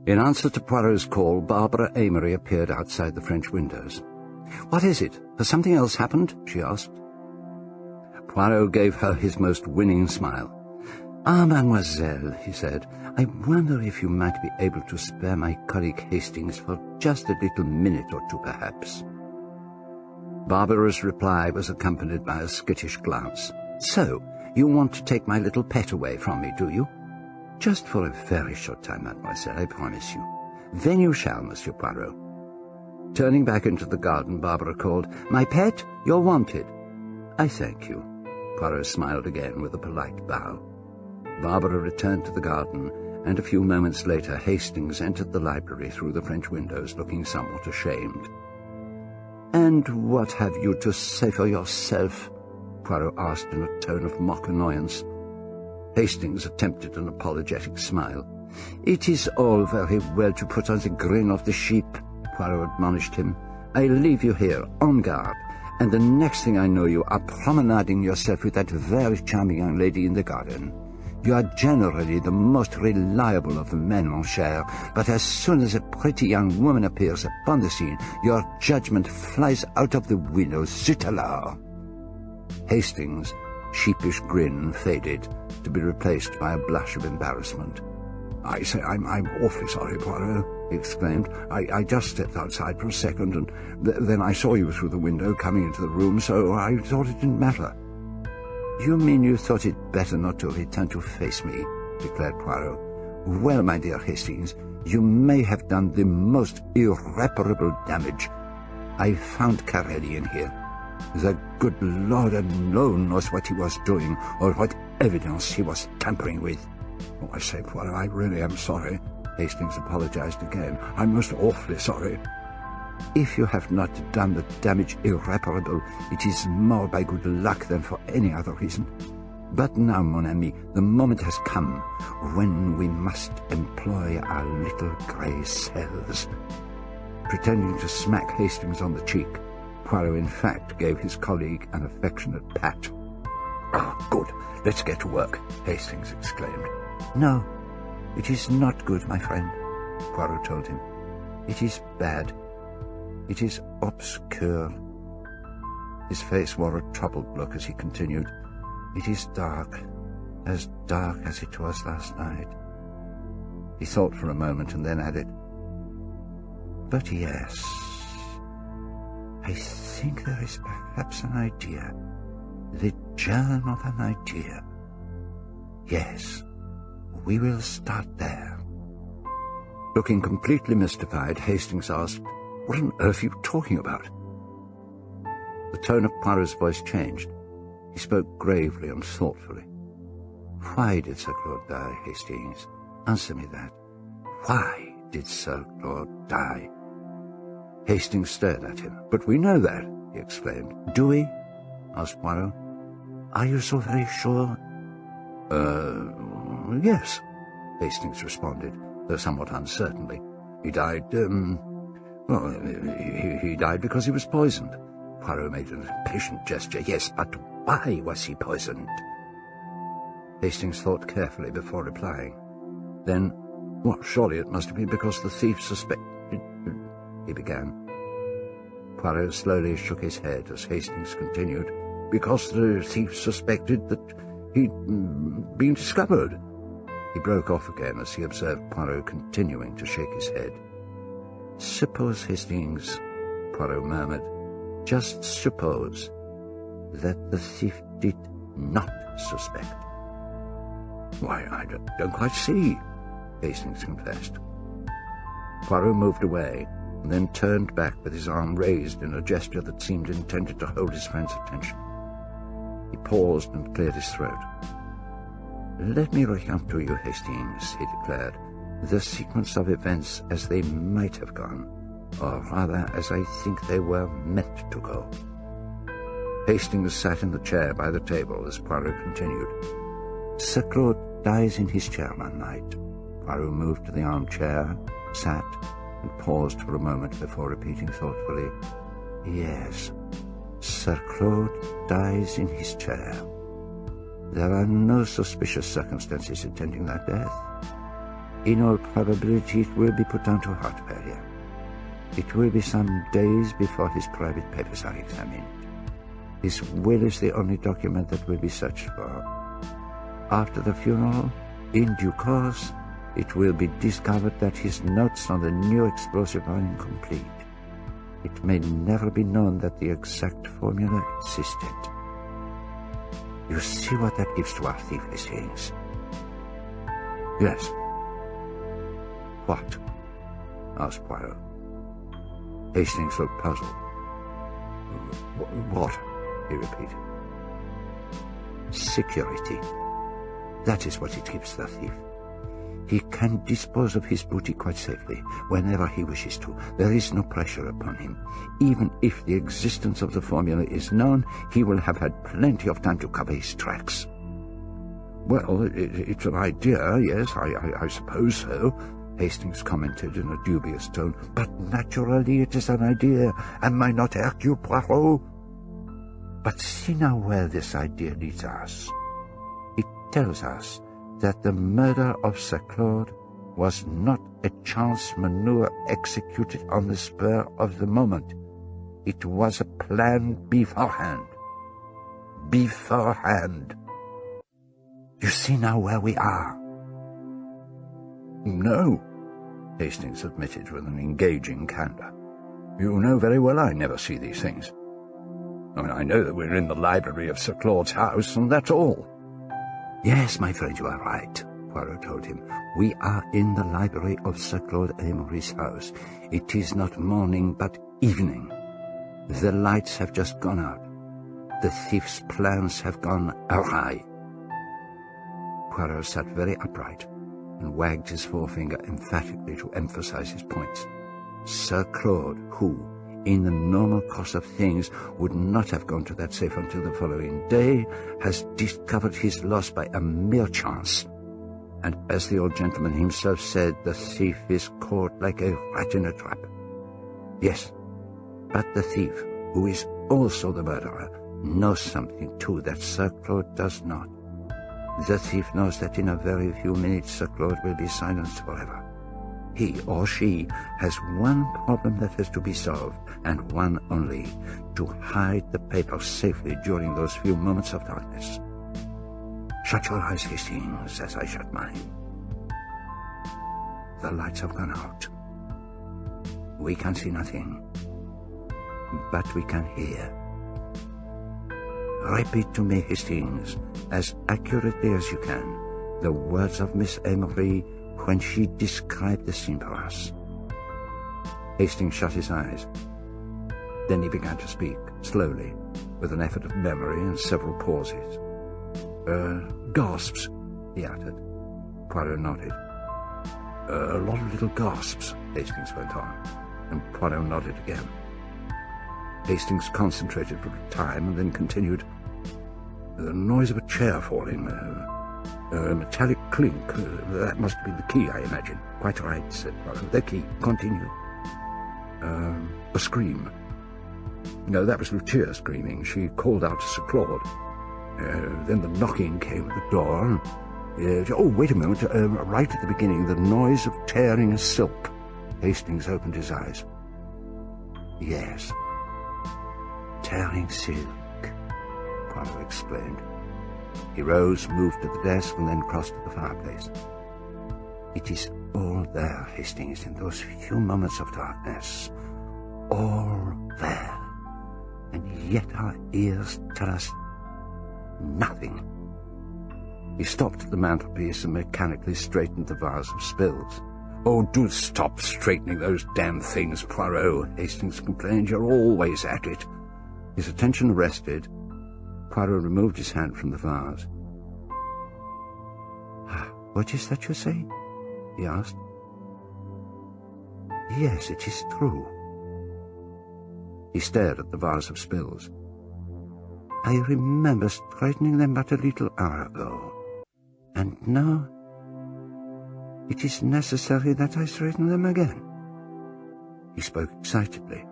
In answer to Poirot's call, Barbara Amory appeared outside the French windows. "What is it? Has something else happened?" she asked. Poirot gave her his most winning smile. "Ah, mademoiselle," he said, "I wonder if you might be able to spare my colleague Hastings for just a little minute or two, perhaps." Barbara's reply was accompanied by a skittish glance. "So, you want to take my little pet away from me, do you?" "Just for a very short time, mademoiselle, I promise you." "Then you shall, Monsieur Poirot." Turning back into the garden, Barbara called, "My pet, you're wanted." "I thank you." Poirot smiled again with a polite bow. Barbara returned to the garden, and a few moments later Hastings entered the library through the French windows, looking somewhat ashamed. "And what have you to say for yourself?" Poirot asked in a tone of mock annoyance. Hastings attempted an apologetic smile. "It is all very well to put on the grin of the sheep," Poirot admonished him. "I leave you here, on guard, and the next thing I know you are promenading yourself with that very charming young lady in the garden. You are generally the most reliable of the men, mon cher, but as soon as a pretty young woman appears upon the scene, your judgment flies out of the window, zut alors." Hastings' sheepish grin faded, to be replaced by a blush of embarrassment. "I say, I'm awfully sorry, Poirot," he exclaimed. I just stepped outside for a second, and then I saw you through the window coming into the room, so I thought it didn't matter." "You mean you thought it better not to return to face me?" declared Poirot. "Well, my dear Hastings, you may have done the most irreparable damage. I found Carelli in here. The good Lord alone knows what he was doing, or what evidence he was tampering with." "Oh, I say, Poirot, I really am sorry." Hastings apologized again. "I'm most awfully sorry." "If you have not done the damage irreparable, it is more by good luck than for any other reason. But now, mon ami, the moment has come when we must employ our little grey cells." Pretending to smack Hastings on the cheek, Poirot in fact gave his colleague an affectionate pat. "Ah, good. Let's get to work," Hastings exclaimed. "No, it is not good, my friend," Poirot told him. "It is bad. It is obscure." His face wore a troubled look as he continued. "It is dark as it was last night." He thought for a moment and then added, "But yes, I think there is perhaps an idea, the germ of an idea. Yes, we will start there." Looking completely mystified, Hastings asked, "What on earth are you talking about?" The tone of Poirot's voice changed. He spoke gravely and thoughtfully. "Why did Sir Claude die, Hastings? Answer me that. Why did Sir Claude die?" Hastings stared at him. "But we know that," he exclaimed. "Do we?" asked Poirot. "Are you so very sure?" Yes," Hastings responded, though somewhat uncertainly. "He died, he died because he was poisoned." Poirot made an impatient gesture. "Yes, but why was he poisoned?" Hastings thought carefully before replying. Then, "Well, surely it must have been because the thief suspected—" he began. Poirot slowly shook his head as Hastings continued. "Because the thief suspected that he'd been discovered." He broke off again as he observed Poirot continuing to shake his head. "Suppose, Hastings," Poirot murmured, "just suppose that the thief did not suspect." "Why, I don't quite see," Hastings confessed. Poirot moved away, and then turned back with his arm raised in a gesture that seemed intended to hold his friend's attention. He paused and cleared his throat. "Let me recount to you, Hastings," he declared, "the sequence of events as they might have gone, or rather as I think they were meant to go." Hastings sat in the chair by the table as Poirot continued. "Sir Claude dies in his chair one night." Poirot moved to the armchair, sat, and paused for a moment before repeating thoughtfully, "Yes, Sir Claude dies in his chair. There are no suspicious circumstances attending that death. In all probability it will be put down to heart failure. It will be some days before his private papers are examined. His will is the only document that will be searched for. After the funeral, in due course, it will be discovered that his notes on the new explosive are incomplete. It may never be known that the exact formula existed. You see what that gives to our thief, Hastings? Yes. What? Asked Poirot. Hastings looked puzzled. What? He repeated. Security. That is what it gives the thief. He can dispose of his booty quite safely, whenever he wishes to. There is no pressure upon him. Even if the existence of the formula is known, he will have had plenty of time to cover his tracks. Well, it's an idea, yes, I suppose so, Hastings commented in a dubious tone. But naturally it is an idea. Am I not Hercule Poirot? But see now where this idea leads us. It tells us that the murder of Sir Claude was not a chance maneuver executed on the spur of the moment. It was a plan beforehand. Beforehand. You see now where we are? No, Hastings admitted with an engaging candour. You know very well I never see these things. I know that we're in the library of Sir Claude's house, and that's all. Yes, my friend, you are right, Poirot told him. We are in the library of Sir Claud Amory's house. It is not morning, but evening. The lights have just gone out. The thief's plans have gone awry. Poirot sat very upright and wagged his forefinger emphatically to emphasize his points. Sir Claude, who, in the normal course of things, would not have gone to that safe until the following day, has discovered his loss by a mere chance. And as the old gentleman himself said, the thief is caught like a rat in a trap. Yes, but the thief, who is also the murderer, knows something too that Sir Claude does not. The thief knows that in a very few minutes Sir Claude will be silenced forever. He or she has one problem that has to be solved, and one only: to hide the paper safely during those few moments of darkness. Shut your eyes, Hastings, as I shut mine. The lights have gone out. We can see nothing, but we can hear. Repeat to me, Hastings, as accurately as you can, the words of Miss Amory when she described the scene for us. Hastings shut his eyes. Then he began to speak, slowly, with an effort of memory and several pauses. Gasps, he uttered. Poirot nodded. A lot of little gasps, Hastings went on, and Poirot nodded again. Hastings concentrated for a time and then continued. The noise of a chair falling, a metallic clink. That must be the key, I imagine. Quite right, said Poirot. The key. Continue. A scream. No, that was Lucia screaming. She called out to Sir Claude. Then the knocking came at the door. Oh, wait a moment. Right at the beginning, the noise of tearing a silk. Hastings opened his eyes. Yes. Tearing silk, Poirot explained. He rose, moved to the desk, and then crossed to the fireplace. It is all there, Hastings, in those few moments of darkness. All there. And yet our ears tell us nothing. He stopped at the mantelpiece and mechanically straightened the vase of spills. Oh, do stop straightening those damn things, Poirot, Hastings complained. You're always at it. His attention rested. Poirot removed his hand from the vase. What is that you say? He asked. Yes, it is true. He stared at the vase of spills. I remember straightening them but a little hour ago. And now it is necessary that I straighten them again. He spoke excitedly.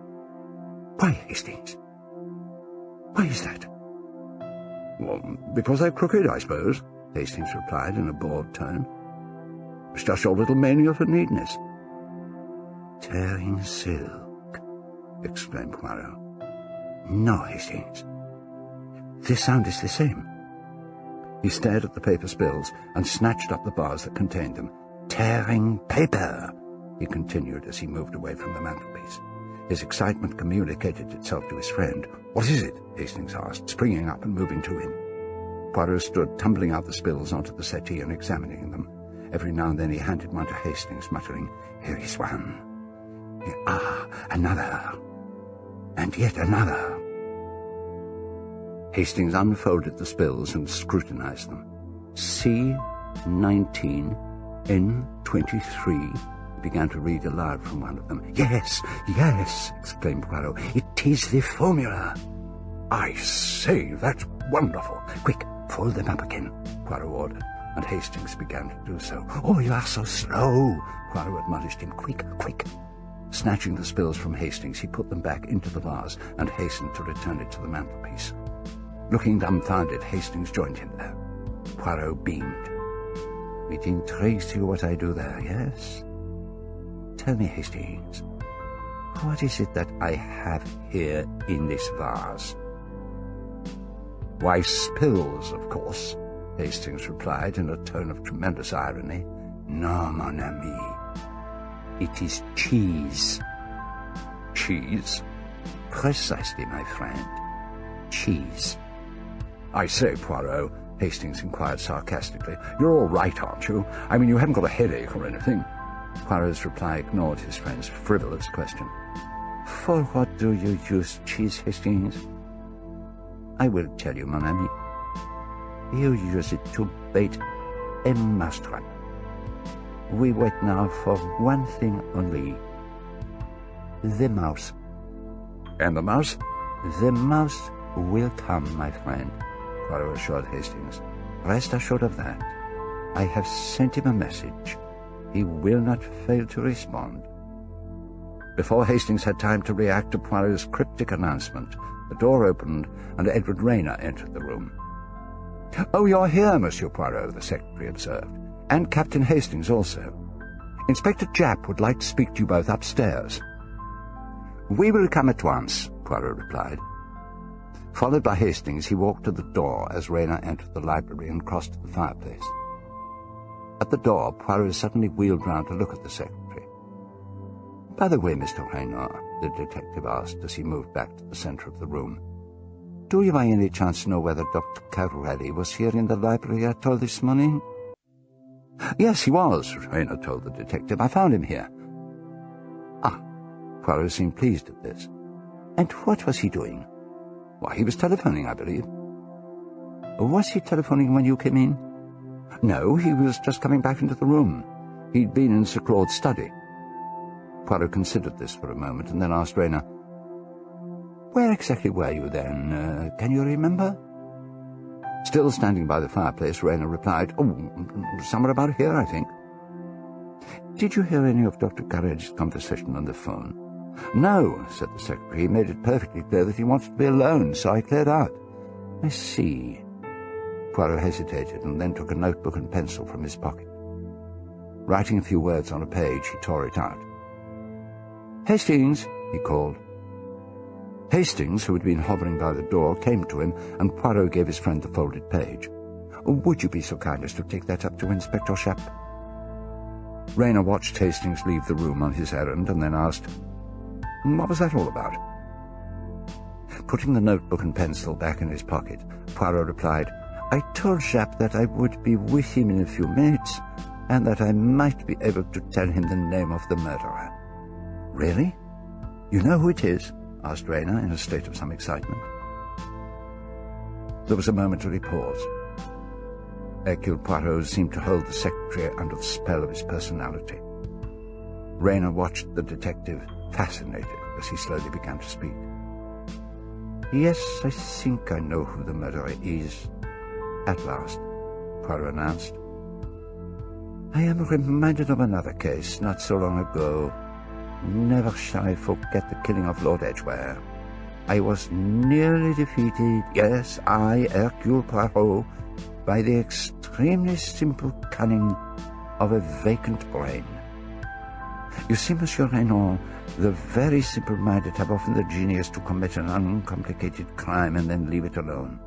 Why, Hastings? Why is that? Well, because they're crooked, I suppose, Hastings replied in a bored tone. It's just your little mania for neatness." "Tearing silk," exclaimed Poirot. "No, Hastings. This sound is the same." He stared at the paper spills and snatched up the vase that contained them. "Tearing paper," he continued as he moved away from the mantelpiece. His excitement communicated itself to his friend. "What is it?" Hastings asked, springing up and moving to him. Poirot stood tumbling out the spills onto the settee and examining them. Every now and then he handed one to Hastings, muttering, "Here is one. Ah, another. And yet another." Hastings unfolded the spills and scrutinized them. "C19, N23, he began to read aloud from one of them. "Yes, yes," exclaimed Poirot. "It is the formula." "I say, that's wonderful. Quick, fold them up again," Poirot ordered, and Hastings began to do so. "Oh, you are so slow," Poirot admonished him. "Quick, quick." Snatching the spills from Hastings, he put them back into the vase and hastened to return it to the mantelpiece. Looking dumbfounded, Hastings joined him there. Poirot beamed. "It intrigues you what I do there, yes? Tell me, Hastings, what is it that I have here in this vase?" "Why, spills, of course," Hastings replied in a tone of tremendous irony. "No, mon ami. It is cheese." "Cheese?" "Precisely, my friend. Cheese." "I say, Poirot," Hastings inquired sarcastically, "you're all right, aren't you? I mean, you haven't got a headache or anything?" Poirot's reply ignored his friend's frivolous question. "For what do you use cheese, Hastings?" "I will tell you, mon ami. You use it to bait a mousetrap. We wait now for one thing only. The mouse." "And the mouse?" "The mouse will come, my friend," Poirot assured Hastings. "Rest assured of that. I have sent him a message. He will not fail to respond." Before Hastings had time to react to Poirot's cryptic announcement, the door opened and Edward Rayner entered the room. "Oh, you're here, Monsieur Poirot," the secretary observed. "And Captain Hastings also. Inspector Japp would like to speak to you both upstairs." "We will come at once," Poirot replied. Followed by Hastings, he walked to the door as Rayner entered the library and crossed to the fireplace. At the door, Poirot suddenly wheeled round to look at the secretary. "By the way, Mr. Rayner," the detective asked as he moved back to the centre of the room, "do you by any chance know whether Dr. Carrelli was here in the library at all this morning?" "Yes, he was," Rayner told the detective. "I found him here." "Ah," Poirot seemed pleased at this. "And what was he doing?" "Why, he was telephoning, I believe." "Was he telephoning when you came in?" "No, he was just coming back into the room. He'd been in Sir Claud's study." Poirot considered this for a moment and then asked Rayner, "Where exactly were you then? Can you remember?" Still standing by the fireplace, Rayner replied, "Oh, somewhere about here, I think." "Did you hear any of Dr. Carrelli's conversation on the phone?" "No," said the secretary. "He made it perfectly clear that he wanted to be alone, so I cleared out." "I see." Poirot hesitated and then took a notebook and pencil from his pocket. Writing a few words on a page, he tore it out. "Hastings," he called. Hastings, who had been hovering by the door, came to him, and Poirot gave his friend the folded page. "Would you be so kind as to take that up to Inspector Japp?" Rayner watched Hastings leave the room on his errand and then asked, "What was that all about?" Putting the notebook and pencil back in his pocket, Poirot replied, "I told Japp that I would be with him in a few minutes, and that I might be able to tell him the name of the murderer." "Really? You know who it is?" asked Rayner in a state of some excitement. There was a momentary pause. Hercule Poirot seemed to hold the secretary under the spell of his personality. Rayner watched the detective, fascinated, as he slowly began to speak. "Yes, I think I know who the murderer is. At last," Poirot announced. "I am reminded of another case not so long ago. Never shall I forget the killing of Lord Edgware. I was nearly defeated, yes, I, Hercule Poirot, by the extremely simple cunning of a vacant brain. You see, Monsieur Renan, the very simple-minded have often the genius to commit an uncomplicated crime and then leave it alone.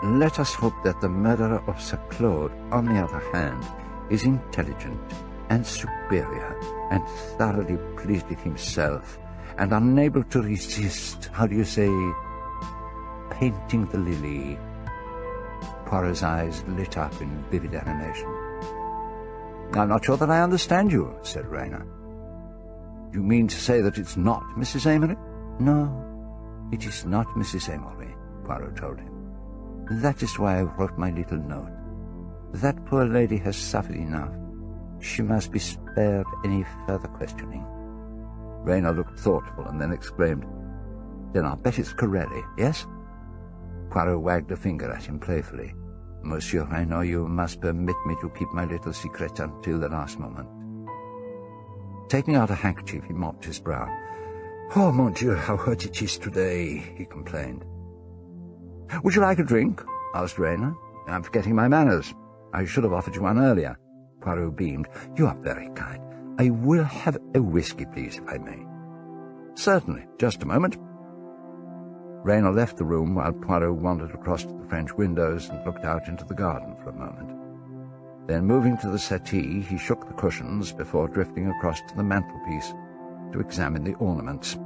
Let us hope that the murderer of Sir Claude, on the other hand, is intelligent and superior and thoroughly pleased with himself and unable to resist, how do you say, painting the lily. Poirot's eyes lit up in vivid animation. "I'm not sure that I understand you," said Rayner. "You mean to say that it's not Mrs. Amory?" "No, it is not Mrs. Amory," Poirot told him. "That is why I wrote my little note. That poor lady has suffered enough. She must be spared any further questioning." Rayner looked thoughtful and then exclaimed, "Then I'll bet it's Corelli, yes?" Poirot wagged a finger at him playfully. "Monsieur Renan, you must permit me to keep my little secret until the last moment." Taking out a handkerchief, he mopped his brow. "Oh, mon Dieu, how hot it is today," he complained. "Would you like a drink?" asked Rayner. "I'm forgetting my manners. I should have offered you one earlier." Poirot beamed. "You are very kind. I will have a whiskey, please, if I may." "Certainly. Just a moment." Rayner left the room while Poirot wandered across to the French windows and looked out into the garden for a moment. Then, moving to the settee, he shook the cushions before drifting across to the mantelpiece to examine the ornaments.